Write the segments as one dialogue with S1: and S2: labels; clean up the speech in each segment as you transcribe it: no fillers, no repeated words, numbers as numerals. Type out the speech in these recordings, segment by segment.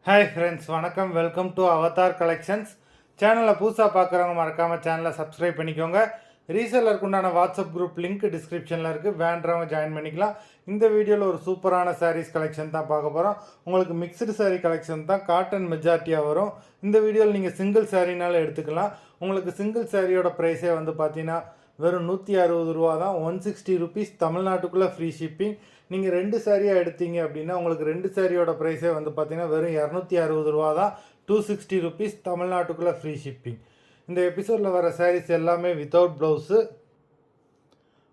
S1: Hi friends, வணக்கம். Welcome to Avatar collections. சேனலை புதுசாக பார்க்குறவங்க மறக்காமல் சேனலை சப்ஸ்கிரைப் பண்ணிக்கோங்க. ரீசெல்லருக்கு உண்டான வாட்ஸ்அப் குரூப் லிங்க் டிஸ்கிரிப்ஷனில் இருக்குது, வேண்டவங்க ஜாயின் பண்ணிக்கலாம். இந்த வீடியோவில் ஒரு சூப்பரான சாரீஸ் கலெக்ஷன் தான் பார்க்க போகிறோம். உங்களுக்கு மிக்சடு சாரீ கலெக்ஷன் தான், காட்டன் மெஜாரிட்டியாக வரும். இந்த வீடியோவில் நீங்கள் சிங்கிள் சாரீனாலும் எடுத்துக்கலாம். உங்களுக்கு சிங்கிள் சாரியோட ப்ரைஸே வந்து பார்த்தீங்கன்னா வெறும் 160 ரூபா தான். 160 ருபீஸ், தமிழ்நாட்டுக்குள்ளே ஃப்ரீ ஷிப்பிங். நீங்கள் 2 சாரியாக எடுத்தீங்க அப்படின்னா உங்களுக்கு 2 சாரியோட ப்ரைஸே வந்து பார்த்தீங்கன்னா வெறும் 260 ரூபா தான். 260 ருபீஸ், தமிழ்நாட்டுக்குள்ளே ஃப்ரீ ஷிப்பிங். இந்த எபிசோடில் வர சாரீஸ் எல்லாமே without blouse.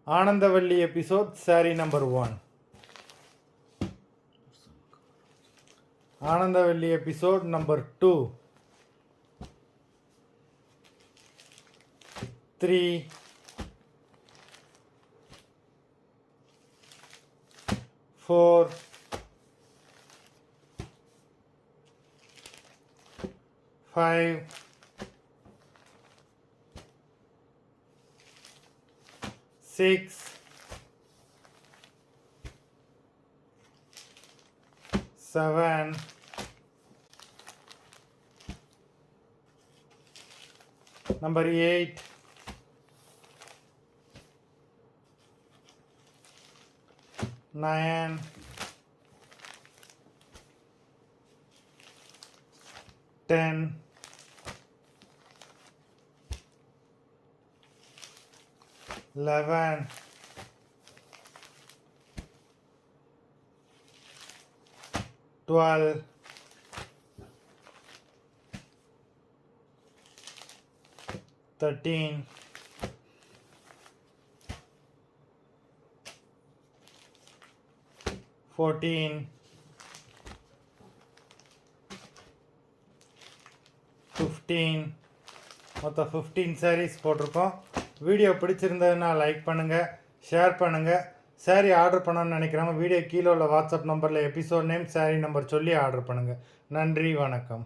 S1: Anandavalli episode sari number 1. Anandavalli episode number 2, 3, 4, 5, 6, 7, 8, 9, 10, 11, 12, 13, 14, 15. மொத்தம் 15 சாரீஸ் போட்டிருக்கோம். வீடியோ பிடிச்சிருந்ததுன்னா லைக் பண்ணுங்கள், ஷேர் பண்ணுங்கள். சாரீ ஆர்டர் பண்ணணும்னு நினைக்கிறவங்க வீடியோ கீழே உள்ள வாட்ஸ்அப் நம்பரில் எபிசோட் நேம், சாரீ நம்பர் சொல்லி ஆர்டர் பண்ணுங்கள். நன்றி, வணக்கம்.